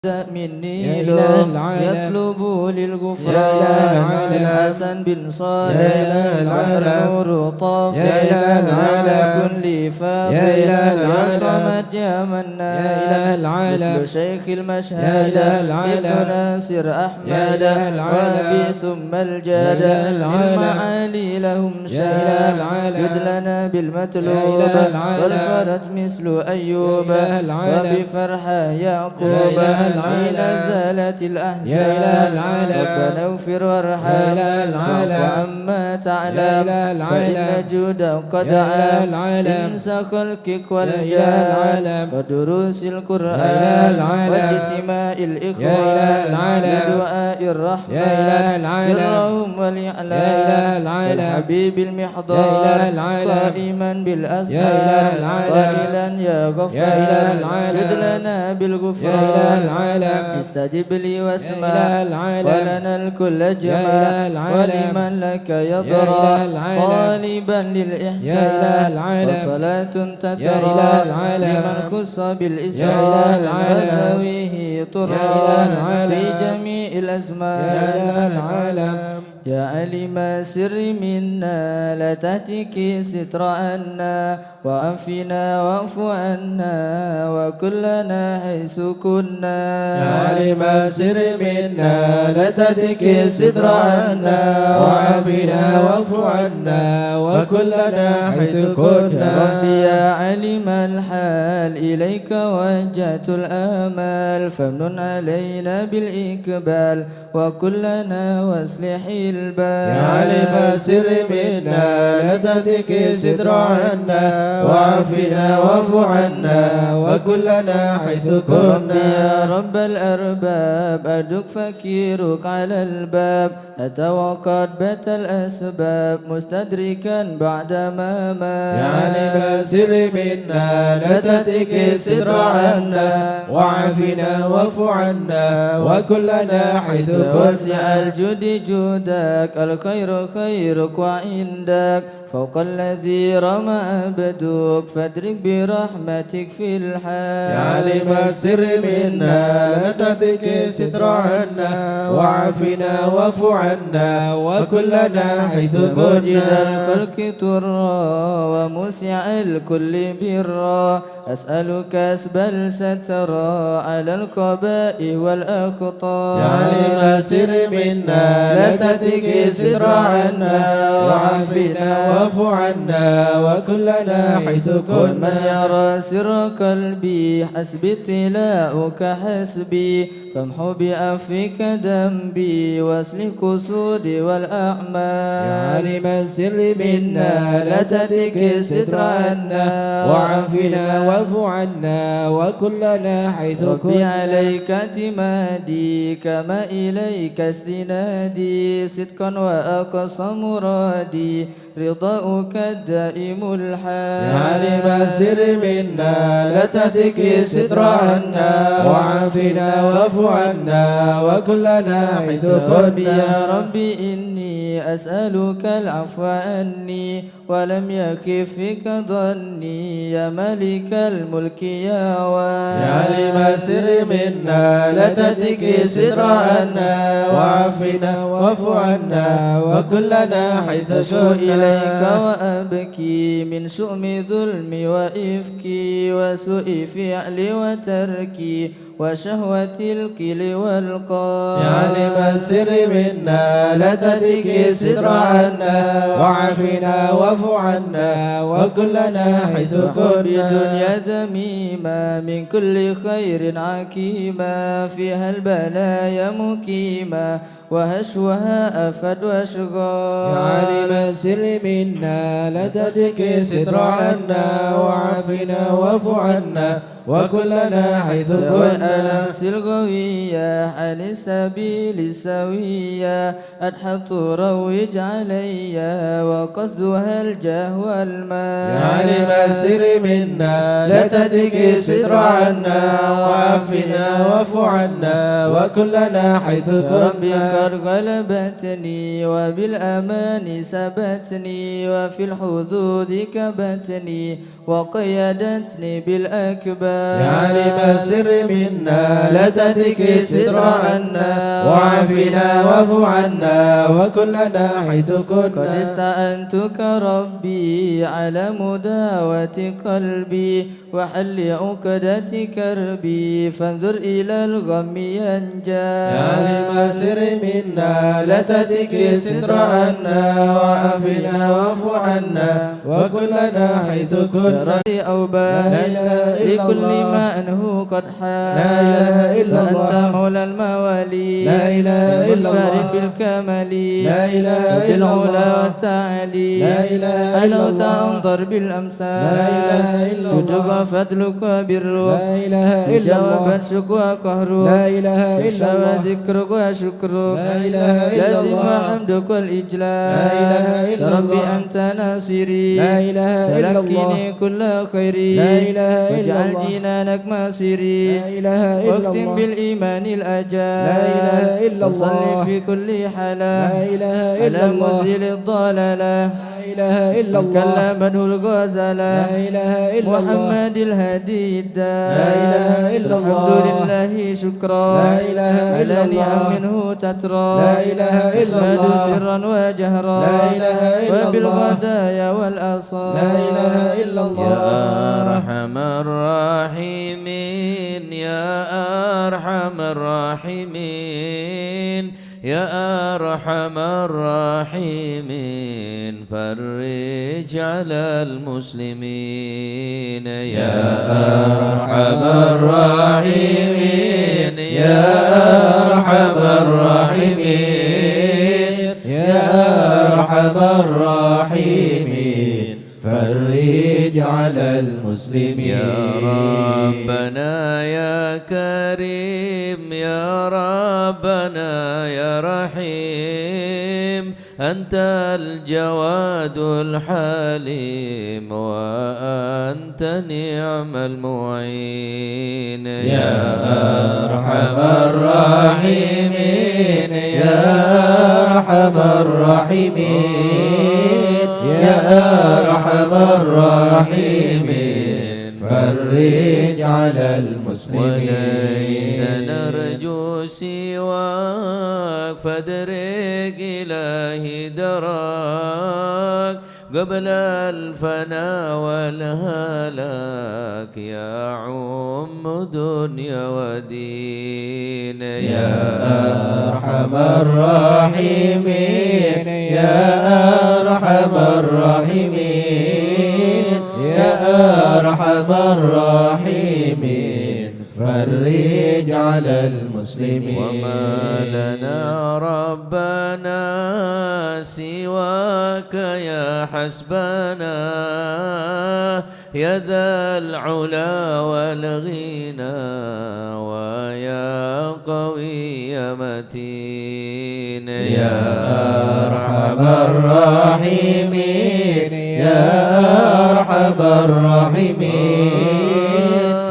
مني لهم يطلب للغفران الحسن بن صالح نور طاف على كل فاضل يا صمد يا منان مثل شيخ المشهد ابن ناصر أحمد وابي ثم الجاد للمعالي لهم شان جد لنا بالمطلوب والفرج مثل أيوب وبفرحة يعقوب حين زالت الأحزان ربنا اغفر وارحم واعف عما تعلم فإن جودك قد عام إنس خلقك والجان ودروس القرآن واجتماع الإخوان بدعاء الرحمن سرهم والإعلان والحبيب المحضار قائما بالأسهار قائلا يا غفار جد لنا بالغفران استجب لي واسمع ولنا الكل جمع ولمن لك يضرع طالبا للإحسان وصلاة تترى لمن خص بالإسرار وذويه طرا في جميع الأزمان يا علم سر منا لا تهتك ستر عنا وعفنا واعف عنا وكلنا حيث كنا يا علم سر منا لا تهتك ستر عنا وعفنا واعف عنا وكلنا حيث كنا ربي يا علم الحال إليك وجهت الآمال فمن علينا بالإقبال وكلنا واصلح البال يا علم سر منا لا تهتك ستر عنا وعفنا واعف عنا وكلنا حيث كنا يا رب الأرباب أدك فكيرك على الباب أتوقد بات الأسباب مستدركا بعدما ما يا علم سر منا لا تهتك ستر عنا وعفنا واعف عنا وكلنا حيث كنا وسع الجود جودك الخير خيرك وعندك فوق الذي رمى عبدك فادرك برحمتك في الحال يا علم السر منا لا تهتك ستر عنا وعفنا واعف عنا وكلنا حيث كنا الخلق ترى ومسع الكل برا أسألك أسبل سترى على القبائح والأخطاء يا علم السر منا لا تهتك ستر عنا وعفنا واعف عنا وكلنا حيث كنا من يرى سر قلبي حسبي ابتلاؤك حسبي فامحو بعفوك ذنبي واصلح قصودي والأعمال يا عالم السر منا لا تهتك ستر عنا وعافنا واعف عنا وكلنا حيث ربي كنا عليك اعتمادي كما إليك استنادي صدقا وأقصى مرادي رضاؤك الدائم الحال يا عالم السر منا لا تهتك ستر عنا وعافنا واعف عنا وكلنا حيث ربي كنا يا ربي إني أسألك العفو عني ولم يخف فيك ظني يا ملك الملك يا واد يا عالم السر منا لا تهتك ستر عنا وعافنا واعف عنا وكلنا حيث أشكو كنا إليك وأبكي من شؤم ظلمي وإفكي وسوء فعلي وتركي وشهوة الكل والقال يا عالم السر منا لا تهتك ستر عنا وعافنا واعف عنا وكلنا حيث كنا بدنيا ذميمة من كل خير عكيمة فيها البلايا مكيمة وهشوها أفد واشغال يا عالم السر منا لا تهتك ستر عنا وعافنا واعف عنا وكلنا حيث كنا الأنس الغوية عن السبيل السوية أدحط روج عليا وقصدها الجاه والمال يا عالم السر منا لا تهتك ستر عنا وعافنا واعف عنا وكلنا حيث ربي كنا قد غلبتني وبالأمان سبتني وفي الحدود كبتني وقيدتني بالأكبر يا علم السر منا لا تهتك الستر عنا وعافنا واعف عنا وكلنا حيث قد كنا استعنتك ربي على مداوة قلبي وحل عقدة كربي فانظر إلى الغم ينجى يا علم السر منا لا تهتك الستر عنا وعافنا واعف عنا وكلنا حيث كنا أوبا لا إله إلا لكل الله ما أنه قد حال لا إله إلا وأنت الله مولى الموالي لا إله إلا منفرد الله بالكمال لا إله إلا بالعلا الله والتعالي لا إله إلا لو الله تنظر بالأمثال لا إله إلا الله جودك فضلك بالروح لا إله إلا الله جوابا شكوى قهرك لا إله إلا الله ذكرك وشكرك لا إله إلا لازم الله حمدك والإجلال لا إله إلا يا ربي الله أنت ناصري لا إله إلا الله فلكني كل خيري لا إله إلا واجعل الله جنانك مسيري لا إله إلا واختم الله بالإيمان الأجال لا إله إلا وصل الله في كل حالة لا إله إلا على الله مزيل الضلالة لا إله إلا من الله كلمه الغزالة لا إله إلا الله محمد الهادي الدال لا إله إلا الله الحمد لله شكرا لا إله إلا على نعم الله منه تترى لا إله إلا أحمد الله سرا وجهرا لا إله إلا الله وبالغدايا والأصال لا إله إلا الله يا أرحم الراحمين يا أرحم الراحمين يا أرحم الراحمين فرج على المسلمين يا أرحم الراحمين يا أرحم الراحمين يا أرحم الراحمين فرج على المسلمين يا ربنا يا كريم يا ربنا يا رحيم أنت الجواد الحليم وأنت نعم المعين يا أرحم الراحمين يا أرحم الراحمين يا أرحم الراحمين فرج على المسلمين وليس نرجو سواك فادرك إلهي دراك قبل الفنا والهلاك يعم دنيا ودين يا أرحم الراحمين يا أرحم الراحمين يا أرحم الراحمين فرج على المسلمين وما لنا ربنا سواك يا حسبنا يا ذا العلا والغنى ويا قوي متين يا أرحم الراحمين يا أرحم الراحمين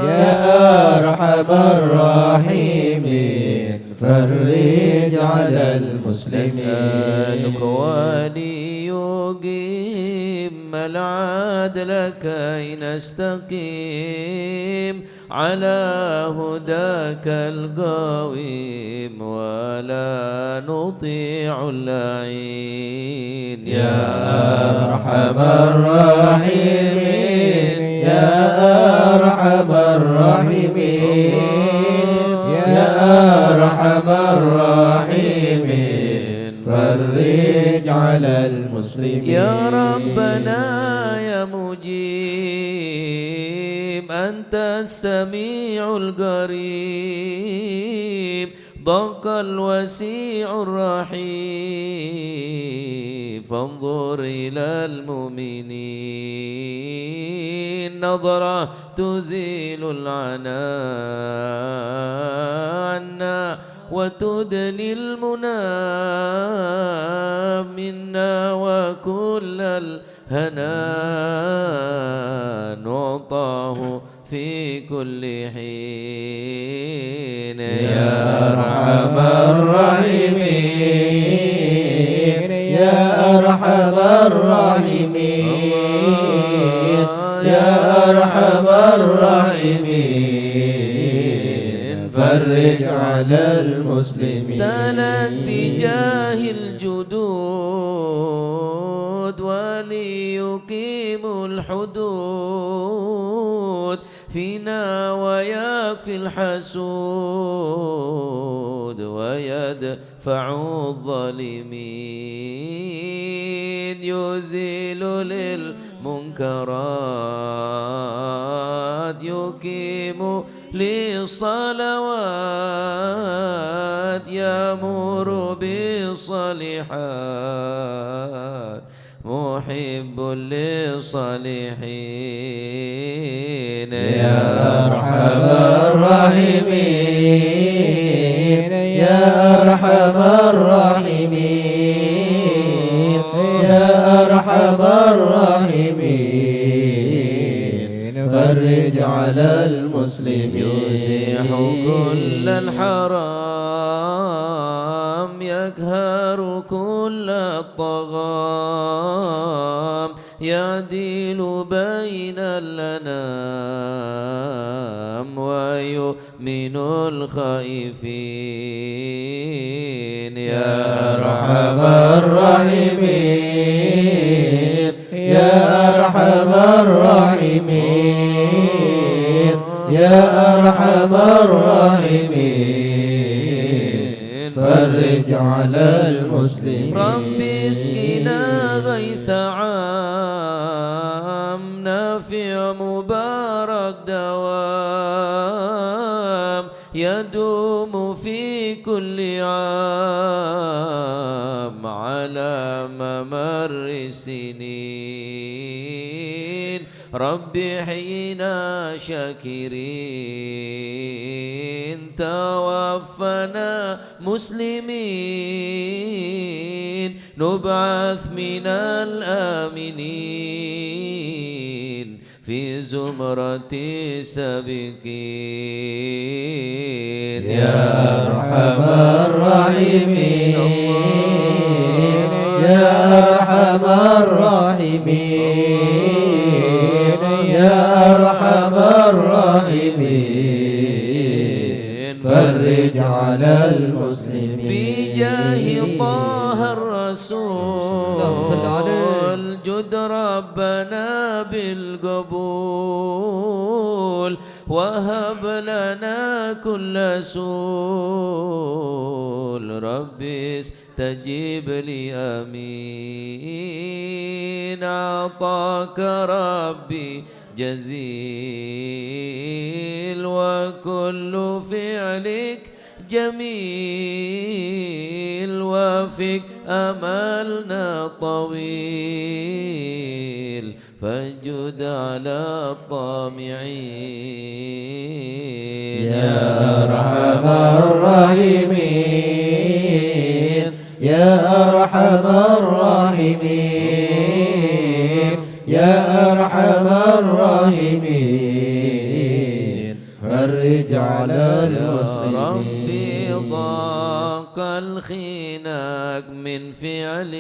يا أرحم الراحمين فرج على المسلمين نسألك وليقيم العدل كي نستقيم على هداك القويم ولا نطيع اللعين يا أرحم الراحمين يا أرحم الراحمين يا أرحم الراحمين فرج على المسلمين يا ربنا يا مجيب أنت السميع القريب ضاق الوسيع الرحيم فانظر إلى المؤمنين نظرة تزيل العناء عنا وتدني المنى منا وكل الهنا نعطاه في كل حين يا أرحم الراحمين يا أرحم الراحمين يا أرحم الراحمين فرج على المسلمين سالت بجاه الجدود وليقيم الحدود فينا ويكفي الحسود ويدفع الظالمين يزيل للمنكرات يقيم للصلوات يأمر بالصالحات محب للصالحين يا أرحم الراحمين يا أرحم الراحمين يا أرحم الراحمين فرج على المسلمين يزيح كل الحرام يقهر كل الطغام يعدل بين الأنام ويؤمن الخائفين يا أرحم الراحمين يا أرحم الراحمين يا أرحم الراحمين فرج على المسلمين ربي اسقنا غيث عام نافع مبارك دوام يدوم في كل عام على ممر السنين ربي حينا شاكرين توفنا مسلمين نبعث من الآمنين في زمرة السابقين يا أرحم الراحمين يا أرحم الراحمين يا أرحم الراحمين فرج على المسلمين بجاه طه الرسول جد ربنا بالقبول وهب لنا كل سول ربي استجيب لي آمين أعطاك ربي جزيل وكل فعلك جميل وفيك أملنا طويل فاجد على الطامعين يا أرحم الراحمين يا أرحم الراحمين يا أرحم الراحمين فرج على المسلمين ربي ضاق الخناق من فعل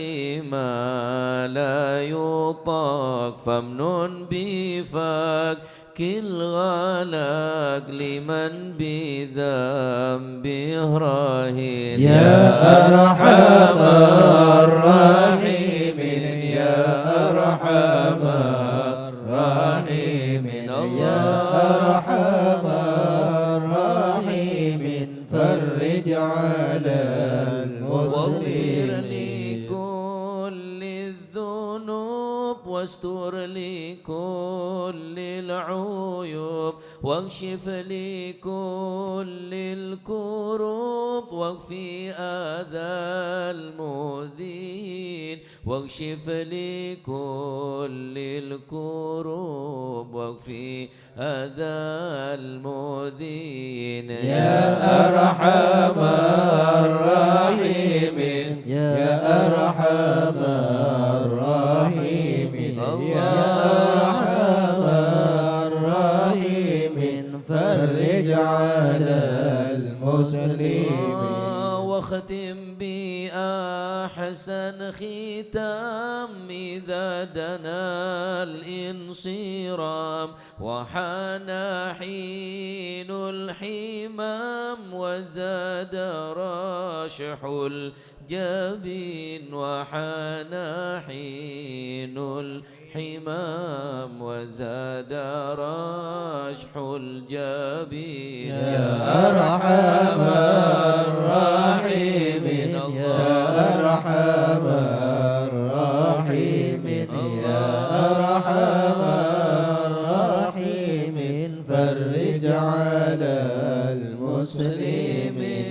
ما لا يطاق فمنن بفاك كل غلاق لمن بذنبه راهن يا أرحم الراحمين يا أرحم الراحمين يا أرحم الراحمين فرج على واغفر المسلمين لكل الذنوب واستر لكل العيوب واكشف لكل الكروب واكفي أذى المؤذين واكشف لكل الكروب واكفي أذى المؤذين يا أرحم الراحمين يا أرحم الراحمين يا أرحم الراحمين فرج على المسلمين واختم بأحسن ختام إذا دنا الانصرام وحان حين الحمام وزاد راشح الجبين وحان حين الحمام وزاد راشح الجبين يا أرحم الراحمين يا أرحم الراحمين يا أرحم الراحمين فرج على المسلمين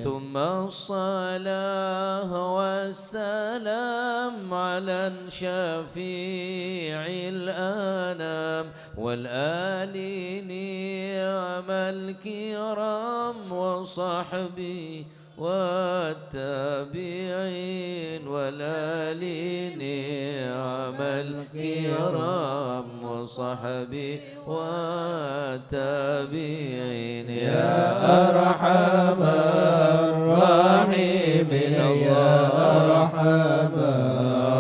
ثم الصلاة والسلام على شفيع الأنام والآل نعم الكرام وصحبه والتابعين والآل نعم الكرام وصحبه والتابعين يا أرحم الراحمين يا أرحم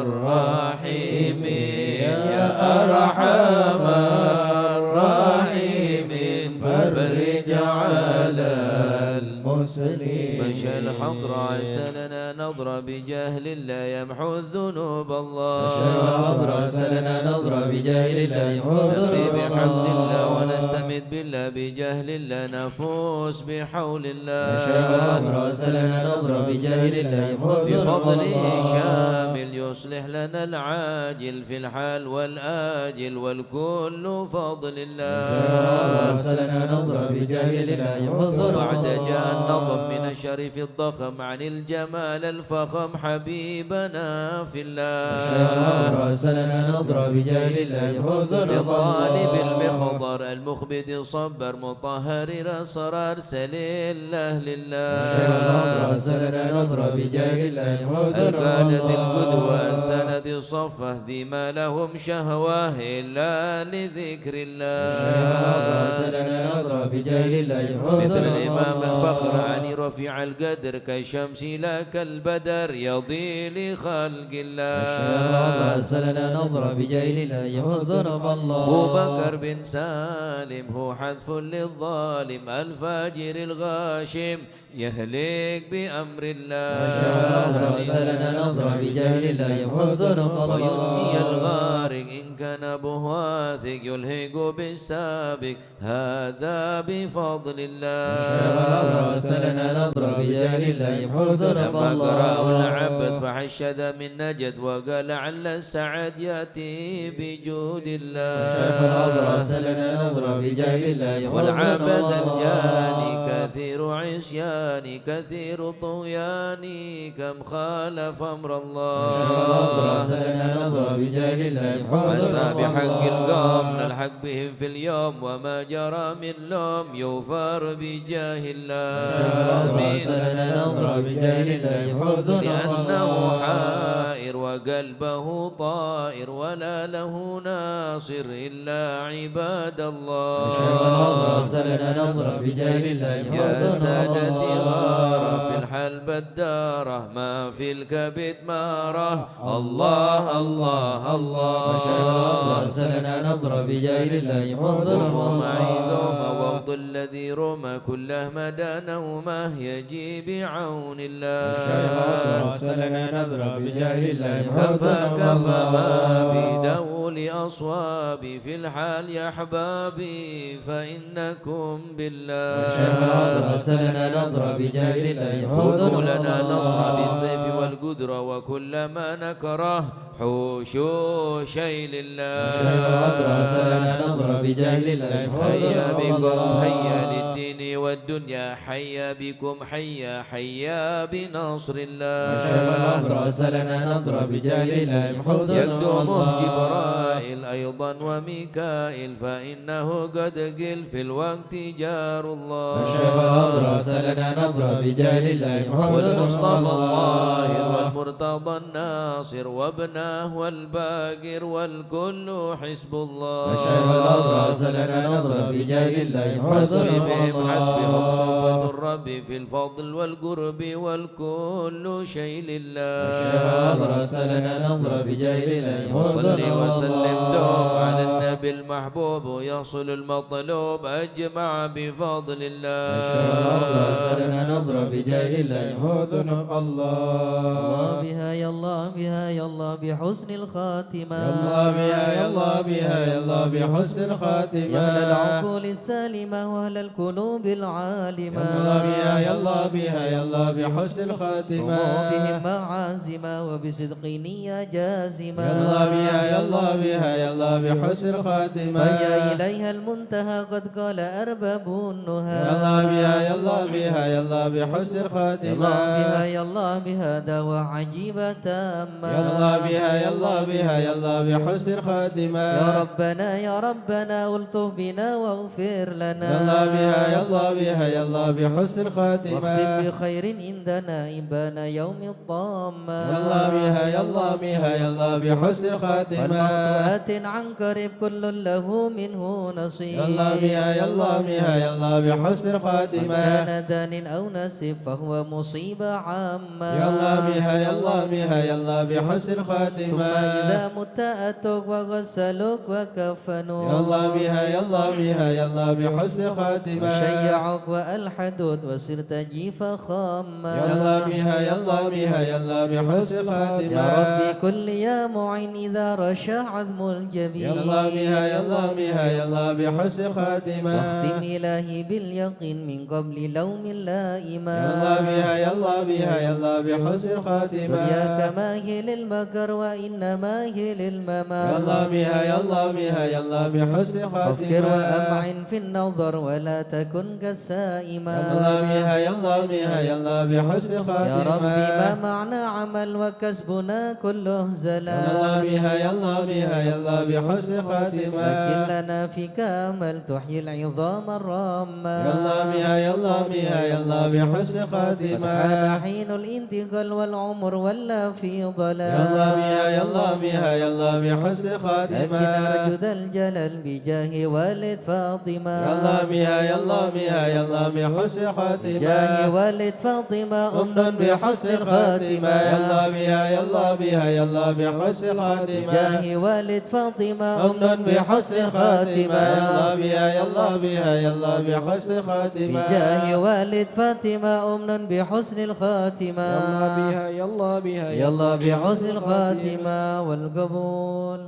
الراحمين يا أرحم الراحمين فرج على المسلمين مشى الحضر عسلنا نظر بجهل لا يمحو الذنوب الله الحضر عسلنا نظر بجهل لا يمحو الذنوب بحمد الله ونستمد بالله بجهل الله نفوس بحول الله الحضر عسلنا نظر بجهل لا يمحو بفضله شامل يصلح لنا العاجل في الحال والآجل والكل فضل الله عسلنا نظر بجهل لا يمحو بعد جاء النظم من الشريف الضخم عن الجمال الفخم حبيبنا في الله راسلنا نظر بجاهل الله يحضر الطالب المخضر المخبد الصبر مطهر الأسرار سليل الله لله راسلنا نظر بجاهل الله يحضر كانت القدوة سند الصفة ذي ما لهم شهوة إلا لذكر الله راسلنا نظر بجاهل الله يحضر مثل الإمام الفخر علي رفيع القدر كالشمس لا كالبدر يضي لخلق الله راسلنا نظر بجاهل الله يحضر الله أبو بكر بن سالم هو حذف للظالم الفاجر الغاشم يهلك بأمر الله راسلنا نظر بجاهل الله يحضر الله ويؤتي الغارق إن كان أبوه واثق يلهق بالسابق هذا بفضل الله راسلنا نظر بجاهل الله يحضر لما الله قرأه العبد فحش ذا من نجد وقال لعل السعد يأتي بجود الله راسلنا نظر بجاهل الله يحضر والعبد الجاني كثير عصياني كثير طغياني كم خالف أمر الله راسلنا نظر بجاهل الله يحضر أسرى بحق القوم نلحق بهم في اليوم وما جرى من لوم يوفر بجاه الله راسلنا نظر بجاهل الله يحضر لأنه حائر وقلبه طائر ولا له ناصر إلا عباد الله راسلنا نظر بجاهل الله يا يحضر سادتي غارة في الحلب الدارة ما في الكبد مارة الله الله الله راسلنا نظر بجاهل الله يحضر معي ذوم ووض الذي رمى كله مدى نومه يجي بعون الله راسلنا نظر بجاهل الله كفى كفى ما بدول أصوابي في الحال يا أحبابي فإنكم بالله راسلنا نظر بجاهل الله خذوا لنا نصر بالسيف والقدرة وكل ما نكره حوشوا شيء لله راسلنا نظر بجاهل الله حيا بكم حيا للدين والدنيا حيا بكم حيا حيا بنصر الله راسلنا نظر بجاهل الله يقدمه جبرائيل إسرائيل أيضا وميكائيل فإنه قد قل في الوقت جار الله. الشيخ الأضرع سلنا نظرة بجاه الله والمصطفى الطاهر والمرتضى الناصر وابناه والباقر والكل حزب الله. الشيخ الأضرع سلنا نظرة بجاه الله حسبي بهم حسبهم صفة الرب في الفضل والقرب والكل شيء لله. الشيخ الأضرع سلنا نظرة بجاه الله وصلي وسلم دوم على النبي المحبوب يصل المطلوب أجمع بفضل الله. الشيخ الأضرع سلنا نظرة بجاه الله حوذنك الله. بها يا الله بها يا الله بحسن الخاتمة. يا الله بها يا الله بها يا الله بحسن الخاتمة. يا أهل العقول السالمة وأهل القلوب العالمة. يا الله بها يا الله بها يا الله بحسن الخاتمة. بهم معازمة وبصدق نية جازمة. يا الله بها يا الله بها يا الله بحسن الخاتمة. فهي إليها المنتهى قد قال أرباب النهى. يا الله بها يا الله بها يا الله بحسن الخاتمة. يا الله بها يا الله بها دواء عجيبة تامة. يا الله بها يا الله بها يا الله بحسن الخاتمة. يا ربنا ألطف بنا واغفر لنا. يا الله بها يا الله بها يا الله بحسن الخاتمة. واختم بخير عندنا إبان يوم الضامة. يا الله بها يا الله بها يا الله بحسن الخاتمة. فالمقطوعات عن قريب كل له منه نصيب. يا الله بها يا الله بها يا الله بحسن الخاتمة. كان دان أو نسب فهو مصيبة عامة. يا الله بها يا الله بها يا الله بحسن الخاتمة. ثم إذا مت أتوك وغسلوك وكفنوك. يا الله بها يا الله بها يا الله بحسن الخاتمة. وشيعوك والحدود وصرت جيفا خاما. يا الله بها يا الله بها يا الله بحسن الخاتمة. يا ربي كل يا معين إذا رشا عظم الجبين. يا الله بها يا الله بها يا الله بحسن الخاتمة. واختم إلهي باليقين من قبل لوم لائما. يا الله بها يا الله بها يا الله بحسن الخاتمة. دنياك ما هي للمكر وإنما هي للممات. يا الله بها يا الله بها يا الله بحسن الخاتمة. افكر وأمعن في النظر ولا تكن كالسائما. يا الله بها يا الله بها يا الله بحسن الخاتمة. يا ربي ما معنى عمل وكسبنا كله زلال. يا الله بها يا الله بها يا الله بحسن الخاتمة. لكن لنا فيك أمل تحيي العظام الرامة. يا الله بها يا الله بها يا الله بحسن الخاتمة. حان حين الانتقال والعمر ولا في ضلال. يا الله بها يا الله بها يا الله بحسن الخاتمة. لكن أرجو ذا الجلال بجاه والد فاطمة. يا الله بها يا الله بها يا الله بحسن الخاتمة. جاه والد فاطمة أمن بحسن الخاتمة. يا الله بها يا الله بها يا الله بحسن الخاتمة. جاه والد فاطمة أمن بحسن الخاتمة. يا الله بها يا الله بها يا الله بحسن الخاتمة. بجاه والد فاطمة أمن بحسن الخاتمة. يا الله بها يا الله بها يا الله بحسن الخاتمة والقبول.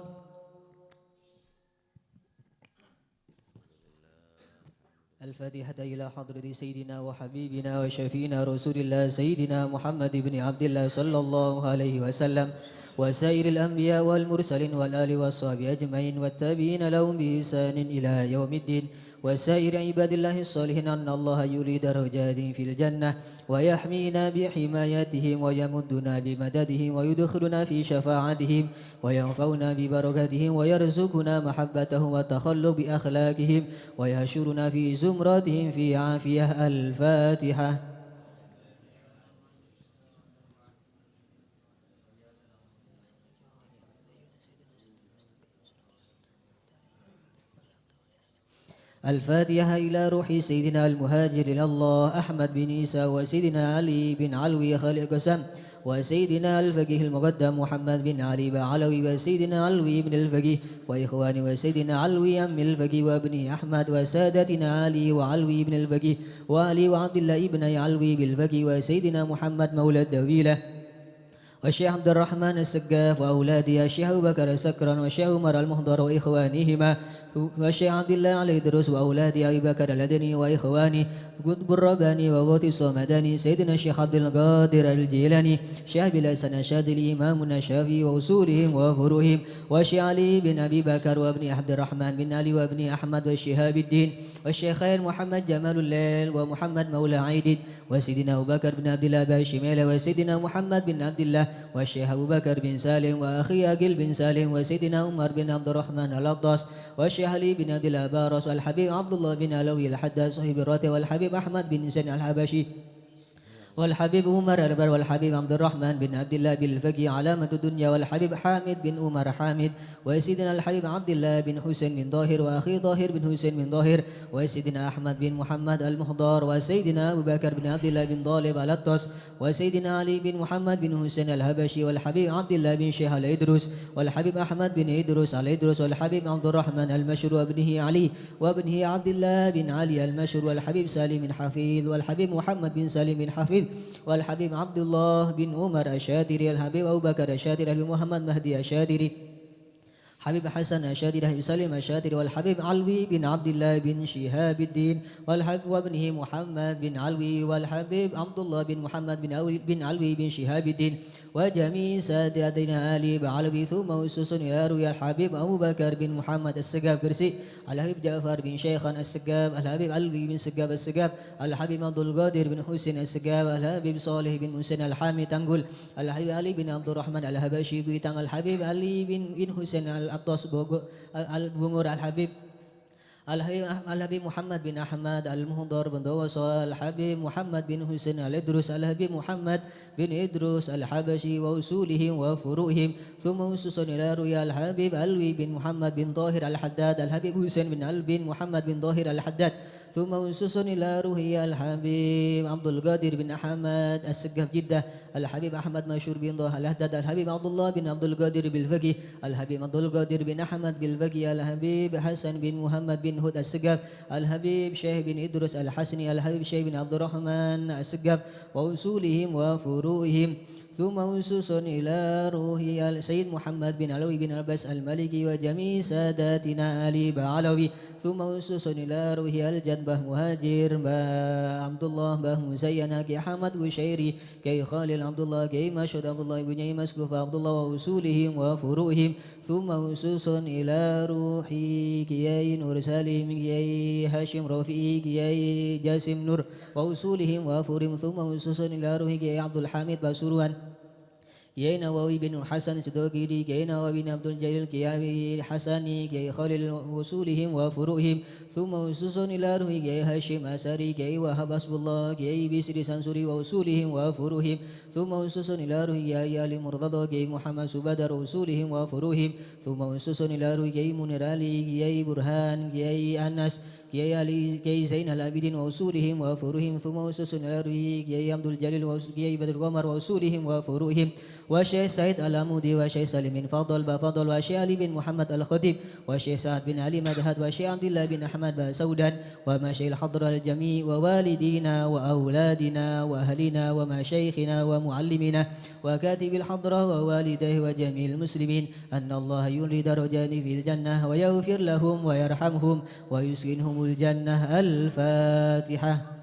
الفاتحة إلى حضرة سيدنا وحبيبنا وشفينا رسول الله سيدنا محمد بن عبد الله صلى الله عليه وسلم وسائر الأنبياء والمرسلين والآل والصحابة أجمعين والتابعين لهم بإحسان إلى يوم الدين وسائر عباد الله الصالحين أن الله يولي درجات في الجنة ويحمينا بحمايتهم ويمدنا بمددهم ويدخلنا في شفاعتهم وينفعنا ببركاتهم ويرزقنا محبتهم والتخلق بأخلاقهم ويحشرنا في زمرتهم في عافية. الفاتحة. الفاتحة إلى روح سيدنا المهاجر إلى الله أحمد بن عيسى وسيدنا علي بن علوي خالق قسم وسيدنا الفقيه المقدم محمد بن علي بعلوي وسيدنا علوي بن الفقيه وإخواني وسيدنا علوي أم الفقيه وابن أحمد وسادتنا علي وعلوي بن الفقيه وعلي وعبد الله بن علوي بالفقيه وسيدنا محمد مولى الدويلة والشيخ عبد الرحمن السقاف وأولادي الشيخ أبو بكر سكرا والشيخ عمر المهضر وإخوانهما والشيخ عبد الله علي دروس وأولادي أبي بكر الأدني وإخواني قطب الرباني وغوث الصمداني سيدنا الشيخ عبد القادر الجيلاني شيخ بلسان الشاذلي إمام الشافعي وأصولهم وفروهم والشيخ علي بن أبي بكر وابن عبد الرحمن بن علي وابن أحمد وشهاب الدين والشيخين محمد جمال الليل ومحمد مولى عيد وسيدنا أبو بكر بن عبد الله بن شميل وسيدنا محمد بن عبد الله والشيخ أبو بكر بن سالم وأخي أقل بن سالم وسيدنا عمر بن عبد الرحمن الأقدس والشيخ علي بن عبد الله بارس والحبيب عبد الله بن علوي الحداد صاحب الراتب والحبيب أحمد بن زين الحبشي والحبيب عمر البر والحبيب عبد الرحمن بن عبد الله بالفقي علامة الدنيا والحبيب حامد بن عمر حامد وسيدنا الحبيب عبد الله بن حسين بن ظاهر وأخي ظاهر بن حسين بن ظاهر وسيدنا أحمد بن محمد المحضار وسيدنا أبو بكر بن عبد الله بن طالب الأطس وسيدنا علي بن محمد بن حسين الهبشي والحبيب عبد الله بن شيخ الإدروس والحبيب أحمد بن إدروس الإدروس والحبيب عبد الرحمن المشهور وابنه علي وابنه عبد الله بن علي المشهور والحبيب سالم بن حفيظ والحبيب محمد بن سالم بن حفيظ والحبيب عبد الله بن عمر الشاتري الحبيب أبو بكر الشاتري الحبيب محمد مهدي الشاتري حبيب حسن الشاتري حبيب سليم الشاتري والحبيب علوي بن عبد الله بن شهاب الدين والحبيب وابنه محمد بن علوي والحبيب عبد الله بن محمد بن علوي بن شهاب الدين وجميع ساداتنا آل بعلوي ثم أسس يروي الحبيب أبو بكر بن محمد السقاف كرسي الحبيب جعفر بن شيخان السقاف الحبيب علوي بن سقاف السقاف الحبيب عبد القادر بن حسين السقاف الحبيب صالح بن حسين الحامي تنقل الحبيب علي بن عبد الرحمن الهبشي بيتان الحبيب علي بن حسين الأطاس البنgur الحبيب محمد بن أحمد المهضر بن دوس الحبيب محمد بن حسين الإدروس الحبيب محمد بن إدروس الحبشي وأصولهم وفروعهم ثم أسسا إلى رؤيا الحبيب علوي بن محمد بن طاهر الحداد الحبيب حسين بن علي بن محمد بن طاهر الحداد ثم أسسا إلى رؤيا الحبيب عبد القادر بن أحمد السقاف جدة الحبيب أحمد مشهور بن ضاح الأحداد الحبيب عبد الله بن عبد القادر بالفقي الحبيب عبد القادر بن أحمد بالفقي الحبيب حسن بن محمد بن هود السقاف الحبيب شيخ بن إدريس الحسني الحبيب شيخ بن عبد الرحمن السقاف وأصولهم وفروعهم ثم أسس إلى روح السيد محمد بن علوي بن عباس المالكي وجميع ساداتنا آل بعلوي ثم أسس إلى روح الجدبة مهاجر عبد الله به مزينة كي حمد وشيري كي خالد عبد الله كي مشهد عبد الله بن مسكوف عبد الله وأصولهم وفروعهم ثم أسس إلى روح كي نور سالم كي هاشم رفيعي كي جاسم نور وأصولهم وفروعهم ثم أسس إلى روح كي عبد الحميد بسروان كي نووي بن حسن سدوكي كي نووي بن عبد الجليل كي أبي حسني كي خالد وصولهم وفروعهم ثم أسس إلى روح كي هاشم أسري كي وهب حسب الله كي بسر سنسري وأصولهم وفروعهم ثم أسس إلى روح كي آل مرتضى كي محمد سبدر وأصولهم وفروعهم ثم أسس إلى روح كي منير علي كي برهان كي أنس كي علي كي زين العابدين وأصولهم وفروعهم ثم أسس إلى روح كي عبد الجليل كي بدر القمر وأصولهم وفروعهم والشيخ سعيد العمودي والشيخ سالم بن فضل بفضل والشيخ علي بن محمد الخطيب والشيخ سعد بن علي مدهد والشيخ عبد الله بن أحمد بسودان ومشايخ الحضرة الجميع ووالدينا وأولادنا وأهلنا ومشايخنا ومعلمينا وكاتب الحضرة ووالديه وجميع المسلمين أن الله يولي درجات في الجنة ويغفر لهم ويرحمهم ويسكنهم الجنة. الفاتحة.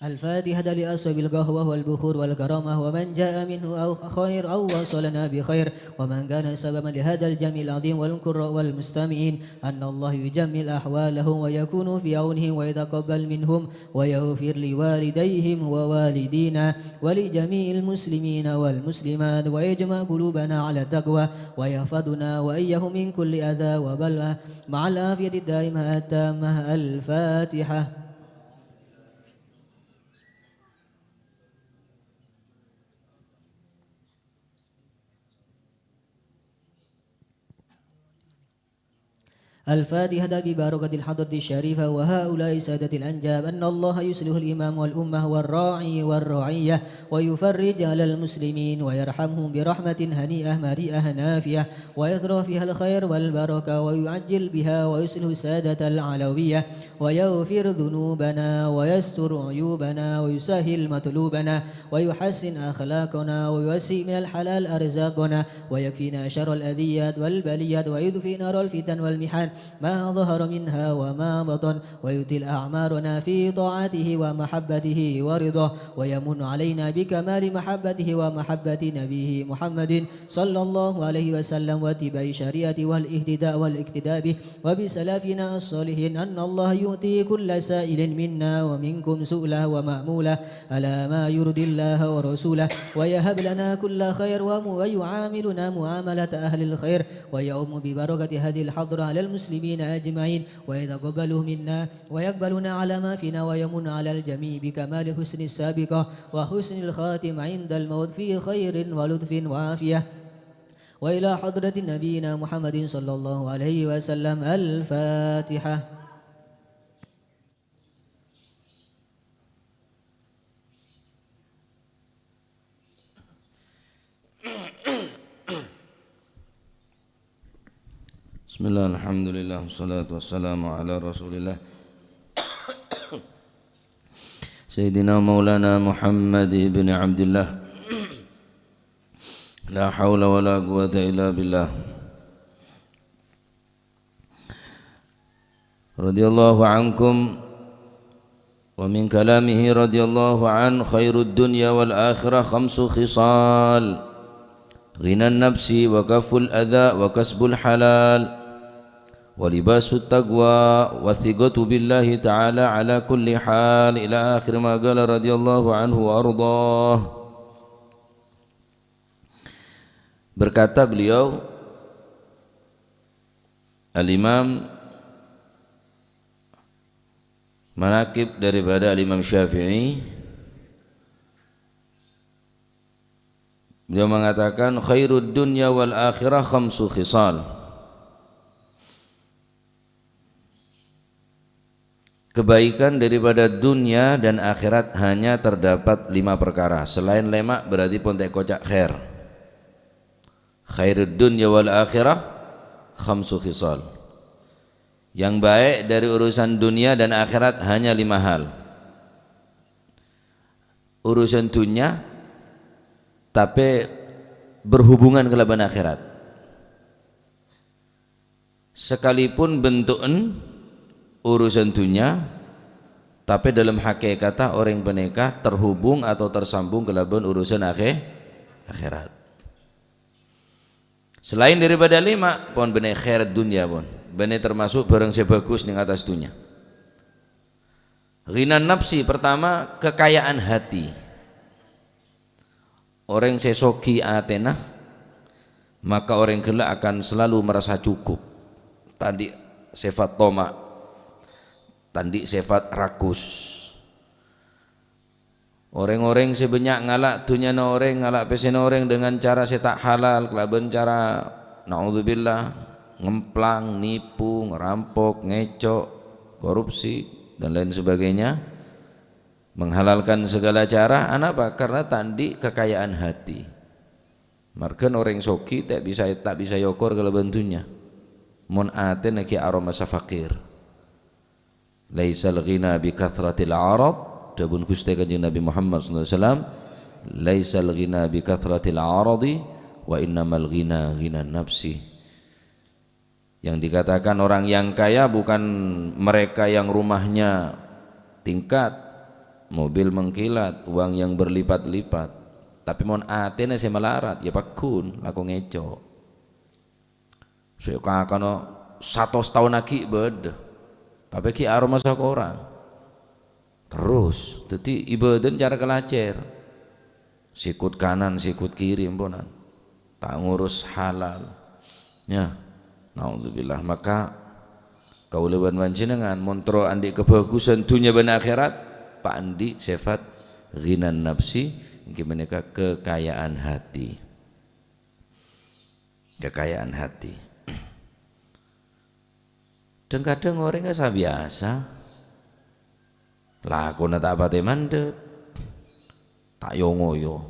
الفاتحة لأصحاب القهوة والبخور والكرامة ومن جاء منه أو خير أو وصلنا بخير ومن كان سببا لهذا الجمع العظيم والقراء والمستمعين أن الله يجمل أحوالهم ويكون في عونهم ويتقبل منهم ويغفر لوالديهم ووالدينا ولجميع المسلمين والمسلمات ويجمع قلوبنا على التقوى ويحفظنا وإياهم من كل أذى وبلوى مع العافية الدائمة التامة. الفاتحة. الفاتحة ببركة الحضرة الشريفة وهؤلاء سادة الأنجاب أن الله يصلح الإمام والأمة والراعي والرعية ويفرج على المسلمين ويرحمهم برحمة هنيئة مريئة نافية ويثرى فيها الخير والبركة ويعجل بها ويصلح السادة العلوية ويغفر ذنوبنا ويستر عيوبنا ويسهل مطلوبنا ويحسن أخلاقنا ويوسع من الحلال أرزاقنا ويكفينا شر الأذيات والبليات ويدفئ نار الفتن والمحن ما ظهر منها وما بطن ويطيل أعمارنا في طاعته ومحبته ورضاه ويمن علينا بكمال محبته ومحبة نبيه محمد صلى الله عليه وسلم واتباع شريعته والاهتداء والاقتداء به وبسلفنا الصالحين أن الله يؤتي كل سائل منا ومنكم سؤله ومأموله على ما يرضي الله ورسوله ويهب لنا كل خير ويعاملنا معاملة أهل الخير ويؤم ببركة هذه الحضرة على المسلمين أجمعين ويتقبله منا ويقبلنا على ما فينا ويمن على الجميع بكمال حسن السابقة وحسن الخاتم عند الموت في خير ولطف وعافية وإلى حضرة نبينا محمد صلى الله عليه وسلم. الفاتحة. Bismillah, alhamdulillah, wassalatu wassalamu ala rasulillah Sayyidina Maulana Muhammad ibn Abdullah La hawla wa la quwata illa billah Radiyallahu ankum wa min kalamihi radiyallahu an khairud dunya wal akhirah khamsu khisal Ghina nafsi wa kaful adha wa kasbul halal ولباس التقوى والثقة بالله تعالى على كل حال إلى آخر ما قال رضي الله عنه وأرضاه. Berkata beliau Al-Imam manaqib daripada Al-Imam Syafi'i, beliau mengatakan khairud dunya wal akhirah khamsu khisal. Kebaikan daripada dunia dan akhirat hanya terdapat 5 perkara. Selain lemak berarti pontek kocak khair. Khairud dunya wal akhirah khamsu khisal. Yang baik dari urusan dunia dan akhirat hanya 5 hal. Urusan dunia tapi berhubungan kelaban akhirat. Sekalipun bentukan urusan dunia tapi dalam hakikat orang penekah terhubung atau tersambung kelaban urusan akhirat. Selain daripada 5 pun benar khairat dunia pun benar termasuk barang sebagus ning atas dunia. Ghina nafsi pertama kekayaan hati. Orang sesoki atena maka orang gelak akan selalu merasa cukup. Tadi sifat tomak, tadi sifat rakus. Orang-orang sebanyak ngalak dunia na orang, ngalak pesen orang dengan cara setak halal, kelaban cara naudzubillah ngemplang, nipu, ngerampok, ngecok, korupsi dan lain sebagainya, menghalalkan segala cara. Kenapa? Karena tadi kekayaan hati. Markan orang soki tak bisa yokor kelaban dunia. Mon aten ki aroma fakir. Laisal ghina bi kathratil arad, dabun Gusti Kanjeng Nabi Muhammad sallallahu alaihi wasallam, laisal ghina bi kathratil aradi wa innamal ghina ghinan nafsi. Yang dikatakan orang yang kaya bukan mereka yang rumahnya tingkat, mobil mengkilat, uang yang berlipat-lipat, tapi mon atene se melarat ya pakun laku ngeco. Saya kakano 100 tahun lagi beda. Tapi ki aroma sak orang terus jadi ibadah cara kelacer sikut kanan sikut kiri mponan tak ngurus halal ya naudzubillah. Maka kaulawan panjenengan montro andi kebagusan dunia dan akhirat pak andi sifat ghinan nafsi iki menika kekayaan hati. Kekayaan hati. Dan kadang orang nggak biasa lah aku tak pate mandek tak yongoyo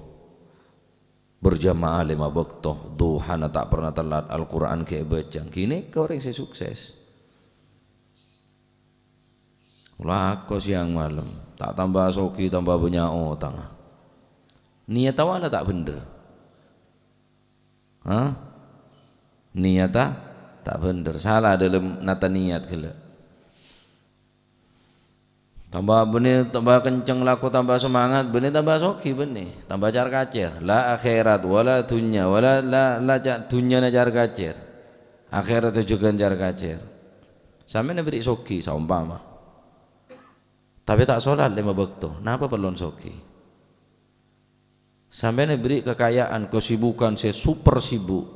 berjamaah 5 waktu duha tak pernah telat Al-Quran kayak baca kini kau orang saya sukses lah aku siang malam tak tambah soki tambah banyak tengah niat awalnya tak bener niat tak bener, salah dalam nata niat gila. Tambah benih, tambah kenceng laku, tambah semangat, benih tambah soki benih, tambah jar kacer. La akhirat, wala dunya, wala la dunya na jar kacer. Akhirat itu juga jar kacer. Sampai beri soki, saumpama. Tapi tak sholat 5 waktu, kenapa perlu soki? Sampai beri kekayaan, kesibukan, saya super sibuk.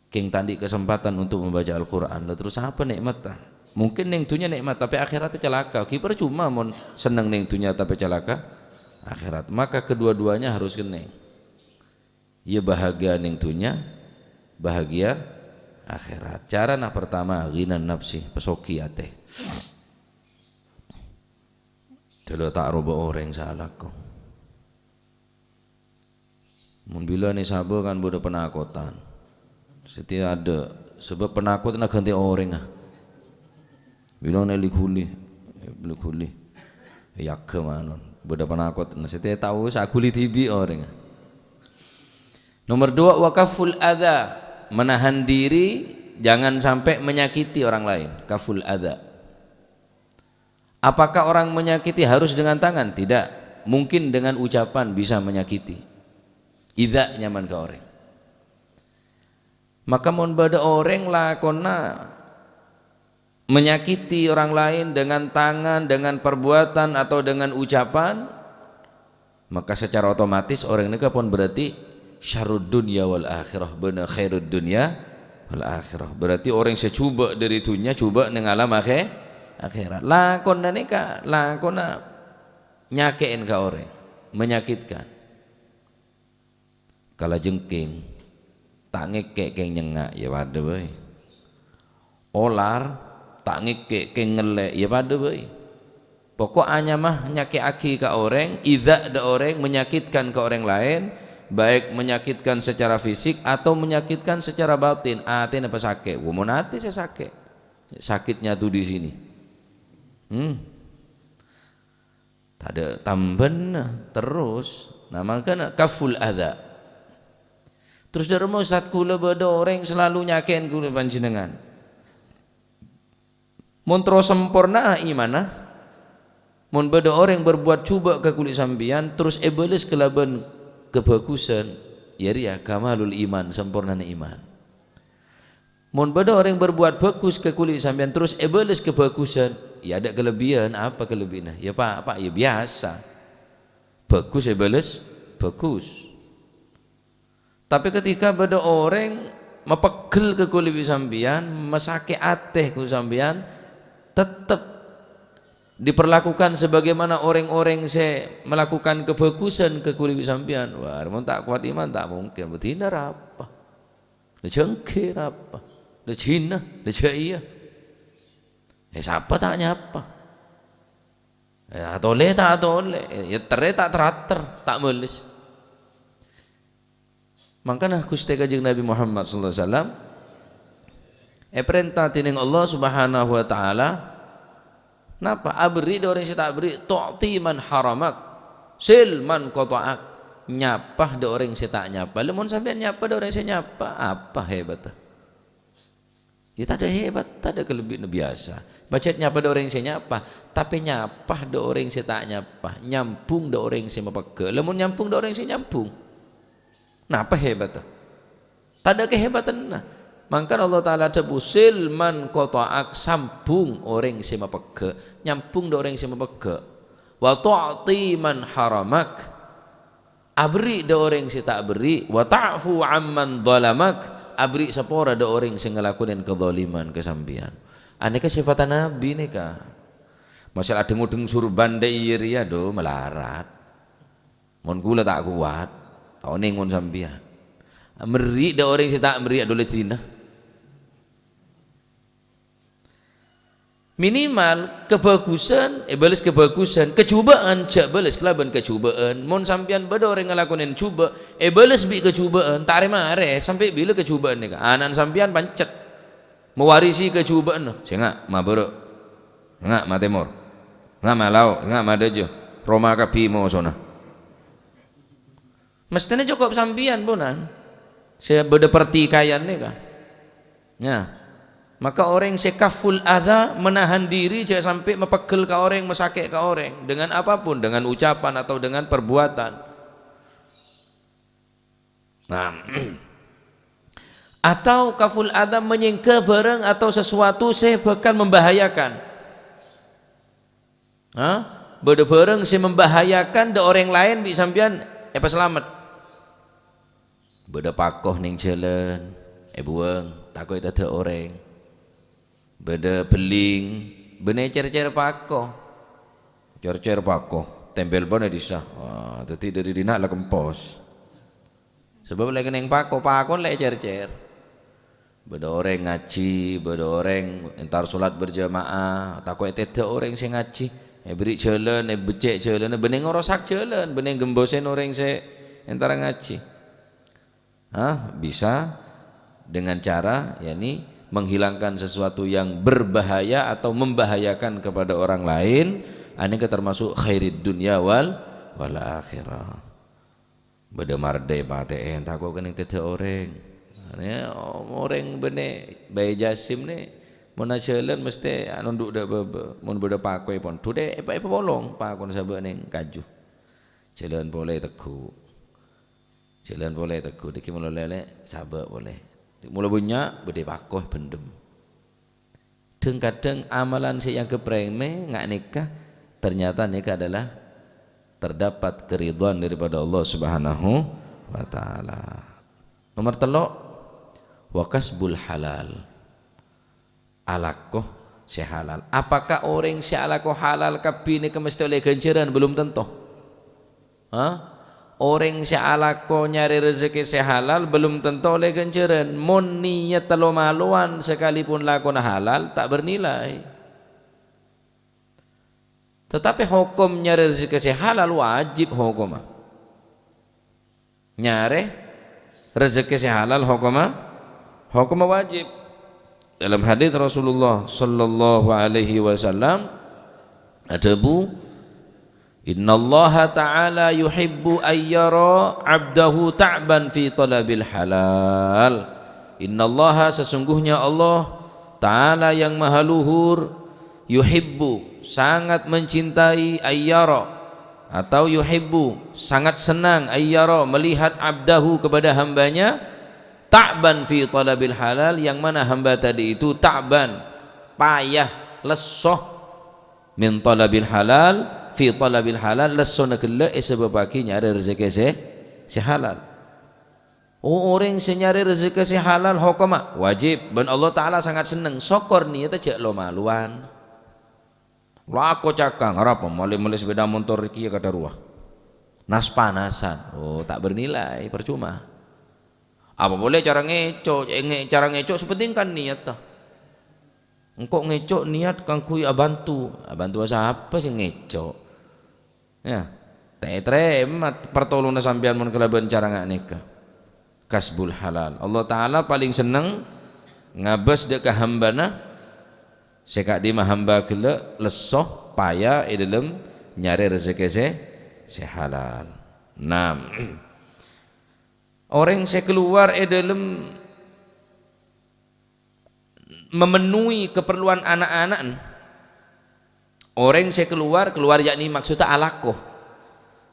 King tadi kesempatan untuk membaca Al-Quran, terus apa nikmatnya? Mungkin neng dunia nikmat tapi akhiratnya celaka. Ki percuma mon seneng neng dunia tapi celaka akhirat. Maka kedua-duanya harus kena. Ya bahagia neng dunia, bahagia akhirat. Cara nah pertama ghinan nafsi, pesoki ate. Dulu tak roba orang salah kok. Mun bila ni sabo kan bodoh penakutan. Setiap ada sebab penakut nak ganti orang ah. Bilang nak likuli, ya kemanon. Bodoh penakut. Setiap tahu saya kuli tibi orang. Nomor 2 wakaful adha, menahan diri jangan sampai menyakiti orang lain. Kaful adha. Apakah orang menyakiti harus dengan tangan? Tidak. Mungkin dengan ucapan bisa menyakiti. Idza nyaman ke orang. Maka mun bada orang lakona menyakiti orang lain dengan tangan, dengan perbuatan atau dengan ucapan, maka secara otomatis orang ini pun berarti syarrud dunya wal akhirah, benar khairud dunya wal akhirah. Berarti orang yang coba dari dunia coba ning alam akhirat. Lakona nika lakona nyakein ka orang, menyakitkan. Kala jengking tak ngekek keng nyengak ya pada boy. Olar tak ngekek keng ngelek ya pada boy. Pokoknya mah nyake aki ke orang, idza ada orang menyakitkan ke orang lain, baik menyakitkan secara fisik atau menyakitkan secara batin. Ate apa sakit? Mun ate saya sakit. Sakitnya tuh di sini. Tak ada tamben terus. Namakan kaful adza. Terus dari Ustaz kula beda orang selalu nyakein kula panjenengan. Mun terus sempurna imanah. Mun beda orang berbuat cuba ke kulit sambian terus iblis kelaban kebagusan. Ya ria kamalul iman, sempurna iman. Mun beda orang berbuat bagus ke kulit sambian terus iblis kebagusan. Ya ada kelebihan, apa kelebihannya? Ya Pak ya biasa. Bagus iblis, bagus. Tapi ketika beda orang mepegel ke kulit sambian, mesake ateh kulit sambian, tetap diperlakukan sebagaimana orang-orang saya melakukan kebagusan ke kulit sambian. Wah, mun tak kuat iman tak mungkin. Betina apa? Le jengkir apa? Le Cina, le jaya. Siapa tak nyapa? Atole tak atole, ya tere tak terater, tak melis. Makanya Gusti Kanjeng Nabi Muhammad sallallahu alaihi wasallam perintah tining Allah Subhanahu wa taala napa abri da orang sing tak beri tu'ti man haramak sil man qata'ak nyapah da orang sing tak nyapa lamun sampean nyapa da orang sing nyapa apa hebat ya tak ada hebat tak ada kelebihan biasa baca nyapa da orang sing nyapa tapi nyapah da orang sing tak nyapa nyampung da orang sing mapege lamun nyampung da orang sing nyampung. Napa hebat? Tak ada kehebatan. Maka Allah Ta'ala cebusil man qata'ak sambung orang sing mapege, nyampung do orang sing mapege. Wa tu'ti man haramak, abri do orang sing tak beri, wa ta'fu amman dhalamak, abri sepora do orang sing ngelakuin kezaliman kesambian. Aneka sifatan Nabi nika. Masalah dengu-dengu surban de ya do melarat. Mun kula tak kuat. Kau nengon sambian, meri da orang sih tak meri adole Cina. Minimal kebagusan, balas kebagusan, kecubaan, cak balas kelaban kecubaan. Mon sampian beda orang ngelakuin cuba, balas bi kecubaan, tak mare sampai bila kecubaan ni kan? Anak sampian pancet, mewarisi kecubaan. Sengak, mabero, ngak matemor, ngak malau, ngak madajo, Roma kapi mau sona. Mestinya cukup sampian bunan. Saya beda pertikaian nih kah? Ya, maka orang sekaful adha menahan diri jangan sampai mepegel ke orang, mesakit ke orang dengan apapun, dengan ucapan atau dengan perbuatan. Nah, atau kaful adha menyingkir barang atau sesuatu saya bahkan membahayakan. Beda barang saya membahayakan de orang lain di sampean apa selamat. Beda pakoh ning jalan, buang takut ada orang. Beda beling, bene cer-cer pakoh. Cer-cer pakoh, tempel bone disah. Wah, dadi dari dinak lah kempos. Sebab lagi neng pakoh lek cer-cer. Beda orang ngaji, beda orang entar salat berjamaah, takut ada orang sing ngaji. Beri jalan, becek jalan, bening ngorosak jalan, bening gembosen orang se entar ngaji. Bisa dengan cara yakni menghilangkan sesuatu yang berbahaya atau membahayakan kepada orang lain. Ini termasuk khairid dunya wal akhirah. Beda marde paten takut kening tete orang. Orang bene bayi jasim ni mana jalan mesti nunduk dah mun beda pakoi pon tude apa bolong pakon sabak ning kaju jalan boleh teguh diki mula lele sabak boleh mula bunyak bede pakoh bendem kadang amalan si yang kepreme ngak nikah ternyata nikah adalah terdapat keridhaan daripada Allah Subhanahu wa taala. Nomor 3 wa kasbul halal, alakoh si halal. Apakah orang si alakoh halal kabine mesti oleh ganjaran? Belum tentu. Orang si alakoh nyari rezeki si halal belum tentu oleh ganjaran. Mun niat telo maluan sekalipun lakon halal tak bernilai. Tetapi hukum nyari rezeki si halal wajib hukum. Nyari rezeki si halal hukum wajib. Dalam hadis Rasulullah sallallahu alaihi wasallam ada innallaha ta'ala yuhibbu ayyara 'abdahu ta'ban fi talabil halal. Innallaha sesungguhnya Allah ta'ala yang maha luhur yuhibbu sangat mencintai ayyara atau yuhibbu sangat senang ayyara melihat 'abdahu kepada hambanya ta'ban fi talabil halal, yang mana hamba tadi itu ta'ban payah lesoh min talabil halal fi talabil halal lesoh nakela sebab pagi nyari rezeki si halal. Orang yang nyari rezeki si halal hukum wajib dan Allah Ta'ala sangat senang. Sokor niat aja lo maluan lako cakang apa mulai sepeda motor kia kata ruah nas panasan tak bernilai percuma. Apa boleh cara ngecok sepenting kan niat tah. Engkau ngecok niat kang kui bantu siapa sih ngecok ya terima pertolongan sampean mun kelaban cara ngak nikah kasbul halal. Allah Ta'ala paling seneng ngabas dek hambana sekak di hamba kele lesoh payah dalam nyari rezeki si halal. 6 orang saya keluar dalam memenuhi keperluan anak-anak. Orang saya keluar yakni maksudnya alakoh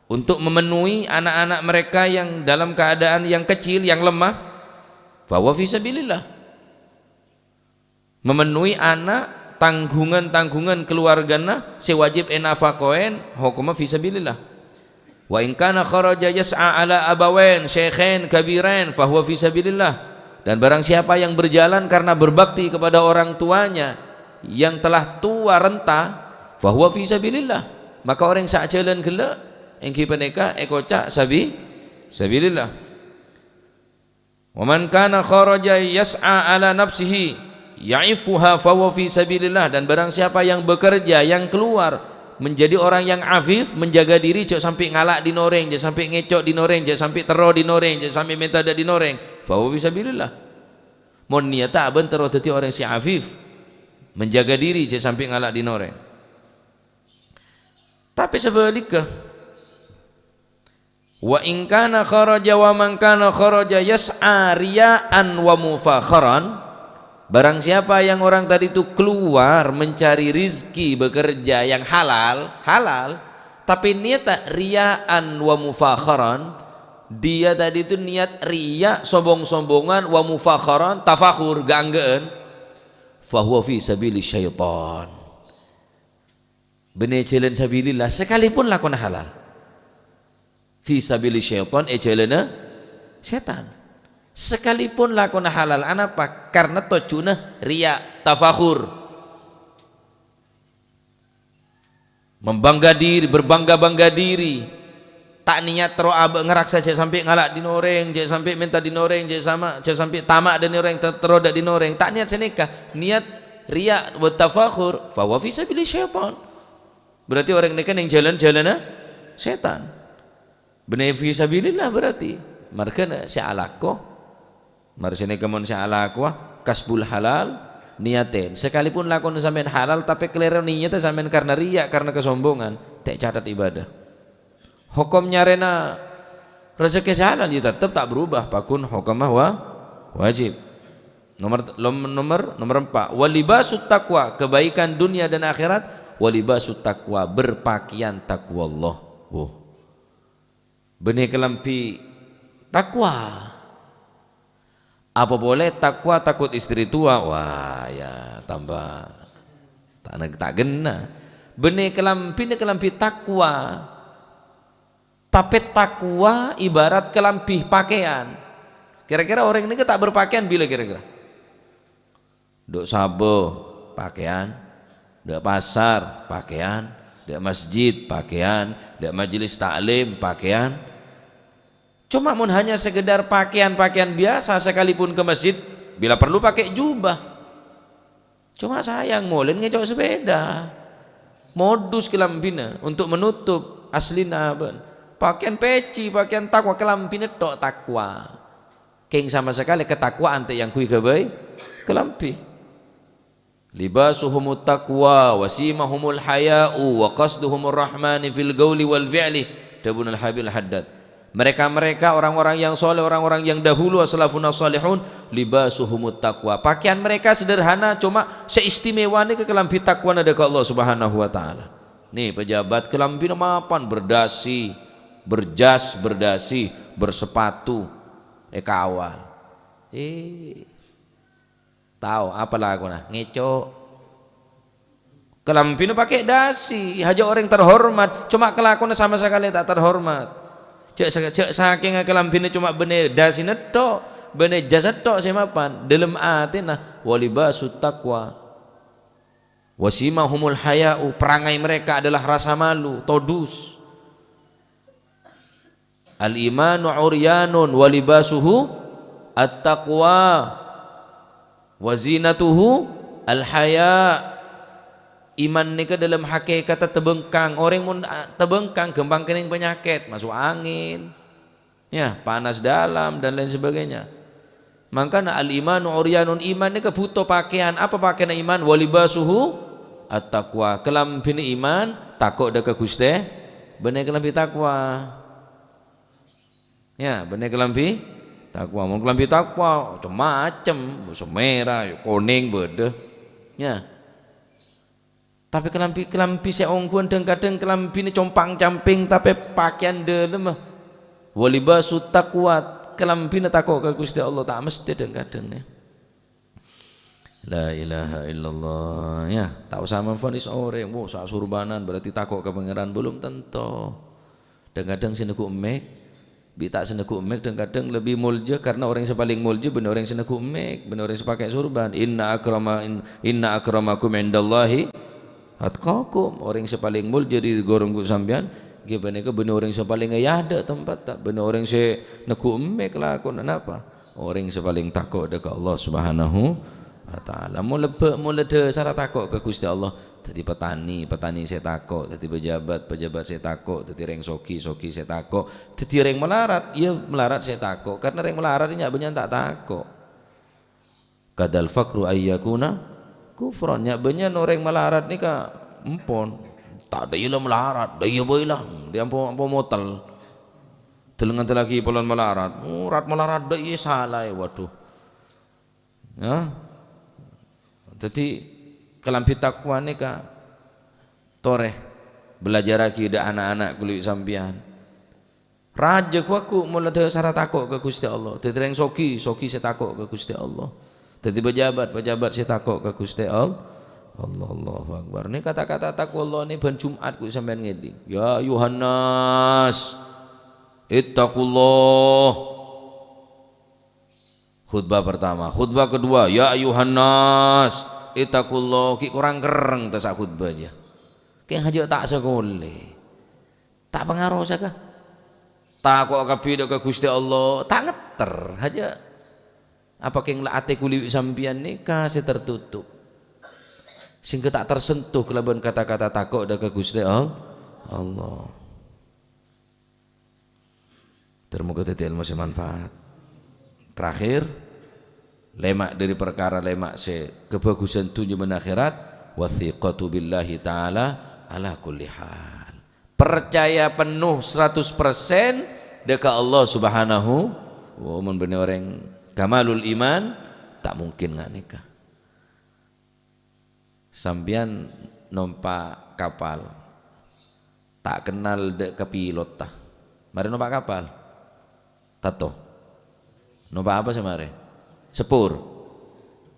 untuk memenuhi anak-anak mereka yang dalam keadaan yang kecil, yang lemah. Bahwa fisabilillah memenuhi anak tanggungan keluargana sewajib enafakoen hukumnya fisabilillah. Wa in kana kharaja yas'a ala abawain syaikhain kabirain fahuwa fi sabilillah. Dan barang siapa yang berjalan karena berbakti kepada orang tuanya yang telah tua renta fahuwa fi sabilillah, maka orang sak jalan gela engki peneka ekocak sabilillah. Wa man kana kharaja yas'a ala nafsihi ya'ifuha fahuwa fi sabilillah. Dan barang siapa yang bekerja yang keluar menjadi orang yang afif, menjaga diri, jangan sampai ngalak di noreng, jangan sampai ngecok di noreng, jangan sampai teror di noreng, jangan sampai minta ada di noreng. Fa fisabilillah. Mon niata aben teror dadi orang si afif, menjaga diri jangan sampai ngalak di noreng. Tapi sebaliknya wa in kana kharaja wa man kana kharaja yas'a riya'an wa mufakharan Barang siapa yang orang tadi itu keluar mencari rizki bekerja yang halal, tapi niat tak riyaan wa mufakharan, dia tadi itu niat riya, sombong-sombongan, wa mufakharan, tafakhur, ganggean, fahuwa fi sabili syaitan. Benih jalan sabilillah sekalipun lakon halal. Fi sabili syaitan jalan setan. Sekalipun lakon halal, anapa? Karena tojuna riya, tafakhur. Membangga diri, berbangga-bangga diri, tak niat terus ngeraksa cek sampai ngalak dinoreng, cek sampai minta dinoreng, cek sampai tamak dan dinoreng, terus dak dinoreng, tak niat senikah, niat riya wa tafakhur, fa wa fi sabili syaitan. Berarti orang ini kan yang jalan-jalan setan. Benar fi sabilillah berarti. Markana sya'alako, marsine kemon sya'alako kasbul halal. Niatin sekalipun lakon sampean halal tapi kelero niatnya sampean karena riya, karena kesombongan, tak catat ibadah. Hukumnya rena rezeki halal ya tetap tak berubah, pakun hukumah wajib. Nomor 4, walibasut taqwa, kebaikan dunia dan akhirat, walibasut taqwa, berpakaian takwa Allah. Benih kelampi takwa. Apa boleh takwa takut istri tua? Wah ya tambah tak gena. Benih kelampi takwa, tapi takwa ibarat kelampi pakaian. Kira-kira orang ini tak berpakaian bila kira-kira? Dok sabo pakaian, dok pasar pakaian, dok masjid pakaian, dok majelis taklim pakaian. Cuma mun hanya sekedar pakaian-pakaian biasa, sekalipun ke masjid bila perlu pakai jubah. Cuma sayang molen ngejok sepeda, modus kelambina untuk menutup aslina ben. Pakaian peci, pakaian takwa, kelambina tok takwa. Keng sama sekali ketakwaan te yang kui kebai kelampi. Libasuhumut taqwa wasimahumul haya'u wa qasduhumur rahmani fil gauli wal fi'li. Dabun al-Habil Haddad. Mereka orang-orang yang soleh, orang-orang yang dahulu as-salafun as-salihun, libasuhumut taqwa, pakaian mereka sederhana, cuma seistimewa ke kelambi takwa ada ke Allah subhanahu wa ta'ala. Nih pejabat kelambi mapan, berdasi, berjas, berdasi, bersepatu, kawal. Tahu apalah aku nah ngecok. Kelambi pakai dasi, haja orang terhormat, cuma kelakuan sama sekali tak terhormat. Cek saking kelambine cuma bener dasine tok, bener jasad tok semapan dalam atina walibasut taqwa wasimahumul haya'u, perangai mereka adalah rasa malu, todus. Al imanu uryanun walibasuhu at-taqwa wazinatuhu al haya'. Iman ni ke dalam hakikat terbengkang, orang mun terbengkang gembang kening penyakit, masuk angin, ya panas dalam dan lain sebagainya. Makanya al imanu uryanun, iman ni ke butuh pakaian. Apa pakaian iman? Walibasuhu at-taqwa, kelambin iman takut dak Gusti, bener kelambi takwa. Ya bener kelambi takwa. Mun kelambi takwa macam-macam, merah, kuning beda. Ya. Tapi kelampi seongkuan kadang kelampi ni compang camping tapi pakaian dalam mah walibasut taqwa, kelampi ni takut ke Gusti Allah, tak mesti kadang ni. La ilaha illallah, ya tak usah memfonis orang sak surbanan berarti takut ke pangeran, belum tentu. Dan kadang sineku emek bi tak sineku emek, dan kadang lebih mulja karena orang yang paling mulja benar orang sineku emek, benar orang yang pakai surban. Inna akramakum indallahi atqakum, orang yang paling mulja di gorongku sampean gimana ke benar orang yang paling ayada tempat tak, benar orang yang neku emek lah kon apa, orang yang paling takut dekat Allah subhanahu wa ta'ala. Mau lede salah takut ke Gusti Allah. Jadi petani saya takut, jadi pejabat saya takut, jadi reng soki saya takut, jadi reng melarat, iya melarat saya takut, karena reng melarat ini banyak tak takut. Kadal fakru ayyakuna kufron, banyak orang melarat ni ka empon tak ada ilah melarat, dah iya boilah dia ampun motel telengan telaki polan melarat, rat melarat dah iya salah, waduh ya Jadi kelampi takwa ni ka toreh belajar lagi dah anak-anak kulit sampian. Raja kuaku mula ada syarat takut ke Gusti Allah. Terang soki saya takut ke Gusti Allah. Jadi pejabat saya takut ke Gusti Allah. Allahu Akbar. Ni kata-kata takwa Allah ni ben Jumat ku sampean ngedi. Ya Yuhannas ittaqullah. Khutbah pertama, khutbah kedua, ya Yuhannas ittaqullah. Ki kurang kereng ta sak khutbah aja. Ki haja tak sekole. Tak pengaruh saka. Tak kok kapido ke Gusti Allah, tak ngeter haja. Apa keng la ate kuli sampian nikah se tertutup. Sehingga tak tersentuh kelaban kata-kata takut dah ke Gusti Allah. Termoga tadi ilmu semanfaat. Terakhir, lemak dari perkara lemak se kebagusan tunjuk akhirat, wathiqatu billahi ta'ala ala kulli hal. Percaya penuh 100% dekat Allah Subhanahu wa ta'ala. Benar orang kamalul iman tak mungkin nggak nikah. Sampian numpak kapal tak kenal dek kepilot tah. Mari numpak kapal. Tato. Numpak apa sih mari? Sepur.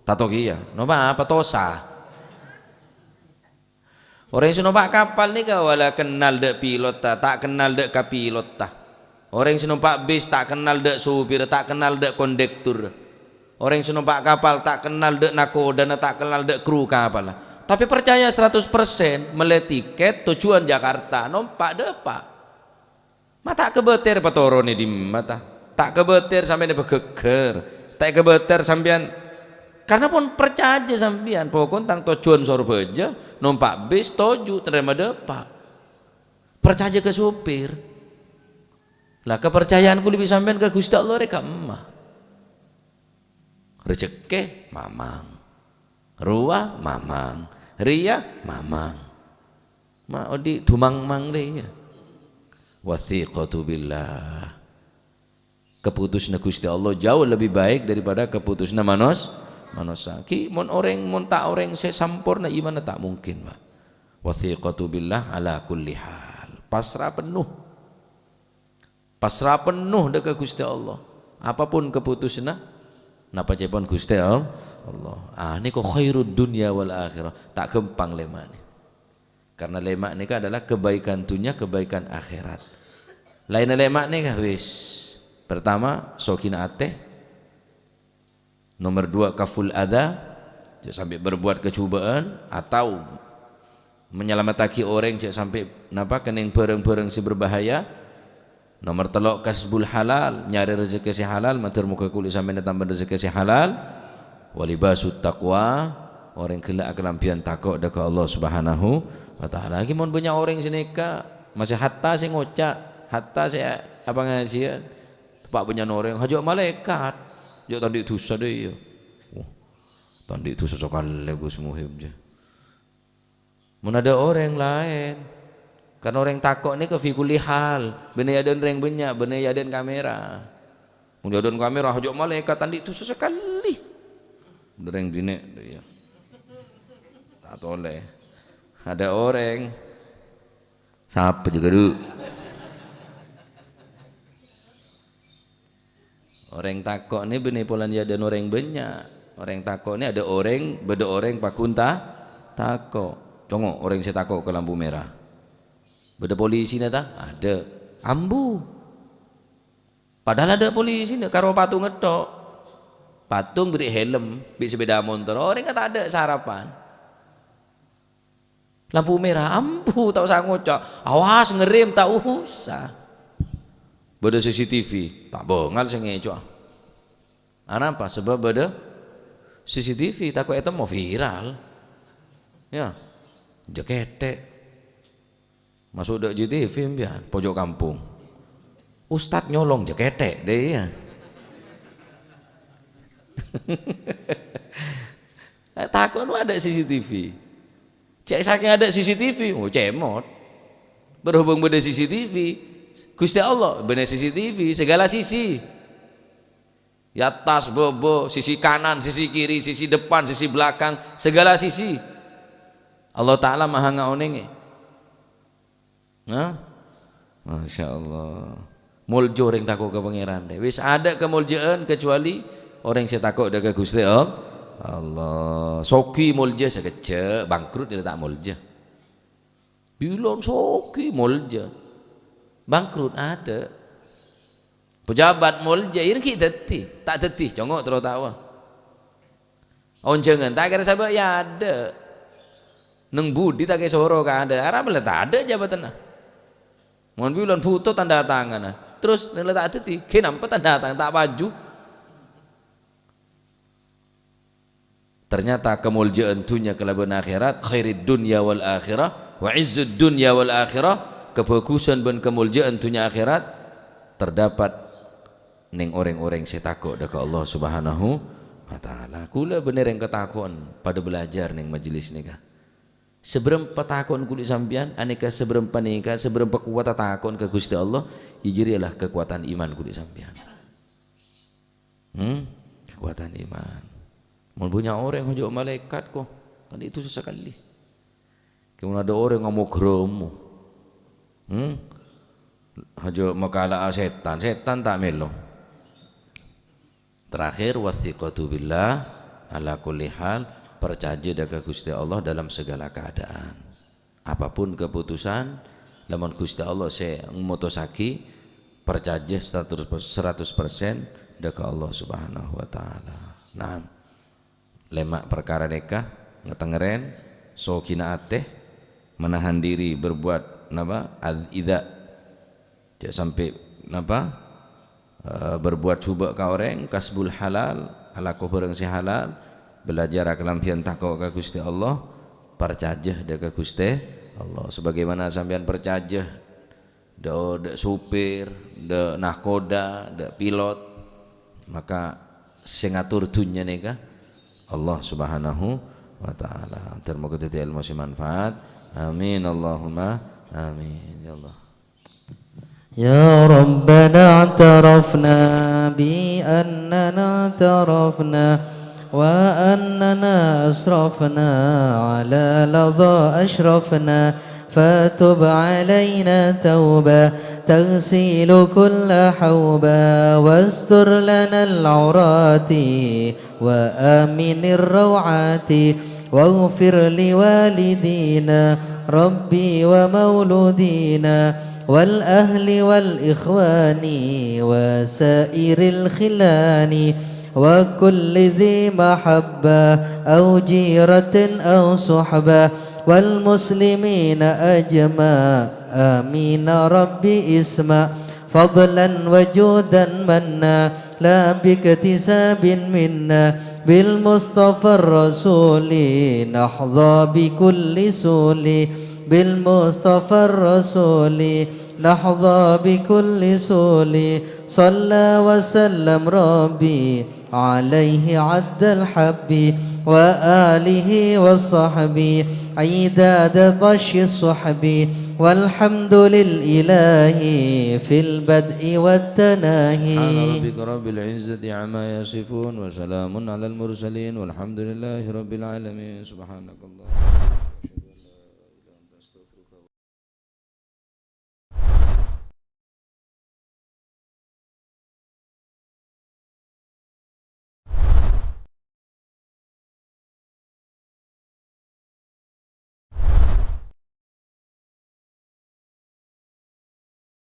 Tato kia. Numpak apa tosa? Orang yang numpak kapal ni kau wala kenal dek pilot tah, tak kenal dek kapilot tah. Orang yang numpak bis tak kenal dek supir, tak kenal dek kondektur. Orang yang numpak kapal tak kenal dek nakoda, tak kenal dek kru kapal. Tapi percaya 100% mele tiket tujuan Jakarta nompak depak. Mata kebeter patoro ni di mata. Tak kebeter sampai ni begeger. Tak kebeter sampean karena pun percaya sampean pokok tentang tujuan Surabaya numpak bis toju terima depak. Percaya ke supir. Lah kepercayaanku lebih sampean ke Gusti Allah rek emah. Rezeki mamang. Ruah mamang, ria mamang, ma odi dumang mang ria. Wathiqatu billah. Keputusna Gusti Allah jauh lebih baik daripada keputusna manusia. Ki mon orang mon tak orang saya sampurna iman tak mungkin, Pak. Wathiqatu billah ala kulli hal. Pasrah penuh dekat Gusti Allah. Apapun keputusna, napa cepon Gusti Allah. Ini kok khairud dunia wal akhirah. Tak gempang lemak ni. Karena lemak ni adalah kebaikan dunia, kebaikan akhirat. Lain lemak ni kah wis. Pertama sokina ate. Nomor 2 kaful adha. Sampai berbuat kecubaan atau menyelamatkan orang sampai napa kening bareng-bareng si berbahaya. Nomor 3 kasbul halal, nyari rezeki si halal, matur muka kulit sampai tambah rezeki si halal. Walibasut taqwa, orang kelak kelampian takut dekat Allah Subhanahu wa ta'ala. Lagi mon banyak orang sini ka masih hatta saya ngocak, hatta saya apa ngajian. Tepak banyak orang hajak malaikat. Jok tandi dosa deh ya. Tandi dosa sekali Gus Muhib je. Mun ada orang lain. Kan orang takut ni ke fi kulli hal. Bener aden reng banyak, bener aden kamera. Mun aden kamera hajak malaikat tandi dosa sekali. Dereng dinek ya. Tak toleh. Ada orang siapa juga dulu. Orang takok ni benih polan dia ada orang banyak. Orang takok ni ada orang beda orang pakunta takok. Tengok orang saya takok ke lampu merah. Beda polisi ni tak? Ada. Ambu. Padahal ada polisi ni karo patung ngetok. Patung beri helm, beri sepeda motor. Orang kan tak ada sarapan. Lampu merah, ampuh tak usah ngocok. Awas ngerem tak usah. Beda CCTV, tak bengal saya ngecok. Apa? Sebab beda CCTV takut itu mau viral. Ya, jaketek. Masuk dek JTV biar pojok kampung. Ustad nyolong jaketek deh ya. Takut ada CCTV. Cek saking ada CCTV, oh cemot. Berhubung beda CCTV, Gusti Allah bener CCTV segala sisi. Ya tas, bobo, sisi kanan, sisi kiri, sisi depan, sisi belakang, segala sisi. Allah Ta'ala maha ngaonenge. Nah, Masya Allah. Muljo orang takut ke pangeran deh. Wis ada kemuljaan kecuali orang yang takut ke Gusti Allah. Soki mulja sekecil, bangkrut dia tak mulja. Bilon soki mulja, bangkrut ada. Pejabat mulja ini kita tak tetih, congok terus tawa. Oncengan tak kira sahabat ya ada. Neng budi tak kira soro kan ada. Arab lah tak ada jabatan nah. Mohon bilang foto tanda tangan nah. Terus neng tak tetih, kenapa tanda tangan tak baju? Ternyata kemuliaan dunia kelaban akhirat, khairid dunya wal akhirah, wa izzud dunya wal akhirah, kebagusan dan kemuliaan dunia akhirat terdapat neng orang-orang saya takut dekat Allah Subhanahu wa taala. Kula bener yang ketakuan pada belajar neng majelis nikah. Seberapa takon kulit sampean, aneka seberapa nikah, seberapa kuat takon ke Gusti Allah, ijirilah kekuatan iman kulit sampean. Kekuatan iman. Mau punya orang yang hujung malaikat kok, kan itu sesekali. Kemudian ada orang yang mau geromu. Hujung makalah setan, setan tak melo. Terakhir wathiqatu billah ala kulli hal, percaya dengan Gusti Allah dalam segala keadaan. Apapun keputusan, lamun Gusti Allah saya mutusaki percaya 100% dengan Allah Subhanahu wa taala. Nah, lemak perkara nikah ngetengeren sokina ateh menahan diri berbuat napa idza sampai napa berbuat cuba ka orang kasbul halal ala barang si halal belajar kelampian takwa ka Gusti Allah percaya dekat Gusti Allah sebagaimana sampean percaya da supir da nahkoda da pilot maka sing ngatur dunya nika Allah Subhanahu wa taala. Termoga ilmu manfaat. Amin Allahumma amin ya Allah. يا ربنا اعترفنا بأننا اعترفنا وأننا أسرفنا على لظى أشرفنا فتب علينا توبة تغسل كل حوبة واستر لنا العورات وآمن الروعات واغفر لوالدينا ربي ومولودينا والأهل والإخوان وسائر الخلان وكل ذي محبة أو جيرة أو صحبة والمسلمين أجمع آمين ربي اسمع فضلا وجودا منا لا باكتساب منا بالمصطفى الرسول نحظى بكل سول بالمصطفى الرسول نحظى بكل سول صلى وسلم ربي عليه عد الحب وآله وصحبه عداد طش الصحب والحمد للإله في البدء والتناهي سبحان ربك رب العزة عما يصفون وسلام على المرسلين والحمد لله رب العالمين. سبحانك الله.